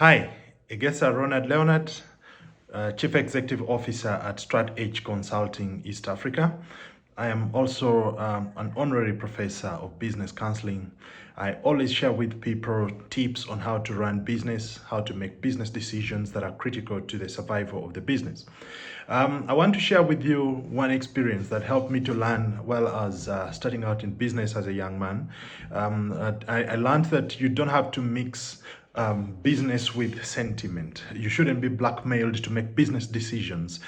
Hi, Egesa Leonard, Chief Executive Officer at StratEdge Consulting East Africa. I am also an honorary professor of business counseling. I always share with people tips on how to run business, how to make business decisions that are critical to the survival of the business. I want to share with you one experience that helped me to learn well as starting out in business as a young man. I learned that you don't have to mix business with sentiment. You shouldn't be blackmailed to make business decisions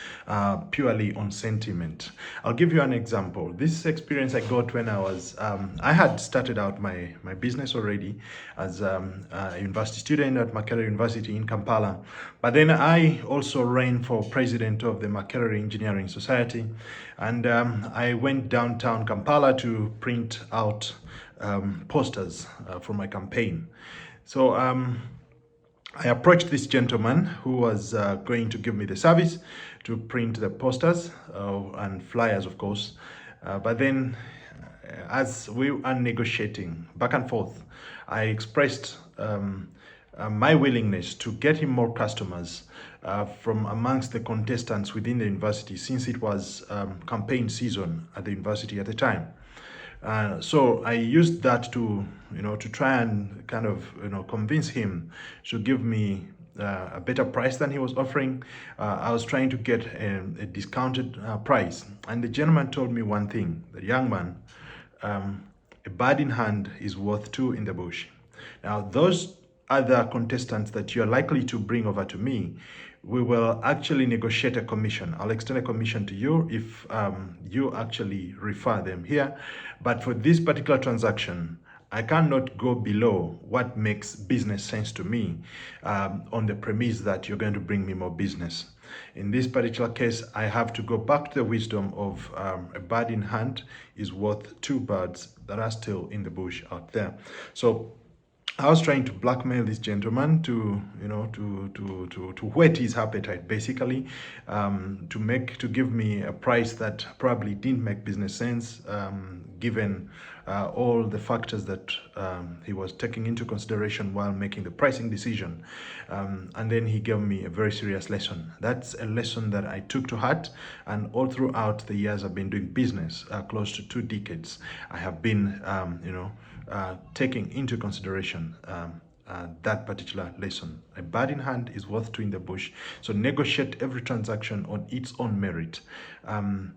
purely on sentiment. I'll give you an example. This experience I got when I had started out my business already as a university student at Makerere University in Kampala. But then I also ran for president of the Makerere Engineering Society, and I went downtown Kampala to print out posters for my campaign. So I approached this gentleman who was going to give me the service to print the posters and flyers, of course. But then as we are negotiating back and forth, I expressed my willingness to get him more customers from amongst the contestants within the university, since it was campaign season at the university at the time. So I used that to try and kind of convince him to give me a better price than he was offering. I was trying to get a discounted price, and the gentleman told me one thing: the young man, a bird in hand is worth two in the bush. Now, those other contestants that you're likely to bring over to me, we will actually negotiate a commission. I'll extend a commission to you if you actually refer them here. But for this particular transaction, I cannot go below what makes business sense to me on the premise that you're going to bring me more business. In this particular case, I have to go back to the wisdom of a bird in hand is worth two birds that are still in the bush out there. So I was trying to blackmail this gentleman to whet his appetite, basically, to give me a price that probably didn't make business sense, given all the factors that he was taking into consideration while making the pricing decision. And then he gave me a very serious lesson. That's a lesson that I took to heart, and all throughout the years I've been doing business, close to 2 decades, I have been, taking into consideration that particular lesson. A bird in hand is worth two in the bush. So negotiate every transaction on its own merit.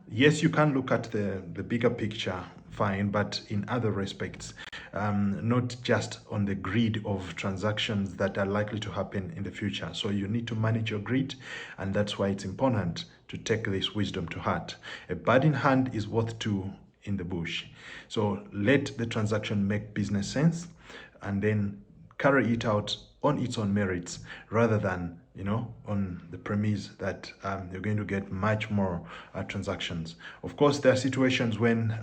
Yes, you can look at the bigger picture, fine, but in other respects, not just on the grid of transactions that are likely to happen in the future. So you need to manage your grid, and that's why it's important to take this wisdom to heart. A bird in hand is worth two in the bush. So let the transaction make business sense, and then carry it out on its own merits, rather than on the premise that you're going to get much more transactions. Of course, there are situations when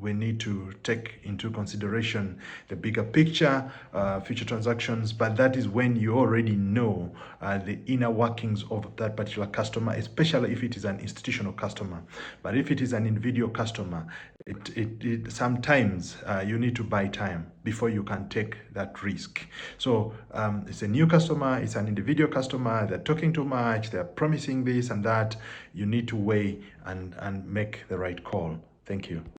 we need to take into consideration the bigger picture, future transactions, but that is when you already know the inner workings of that particular customer, especially if it is an institutional customer. But if it is an individual customer, it sometimes you need to buy time before you can take that risk. So it's a new customer, it's an individual customer, they're talking too much, they're promising this and that. You need to weigh and make the right call. Thank you.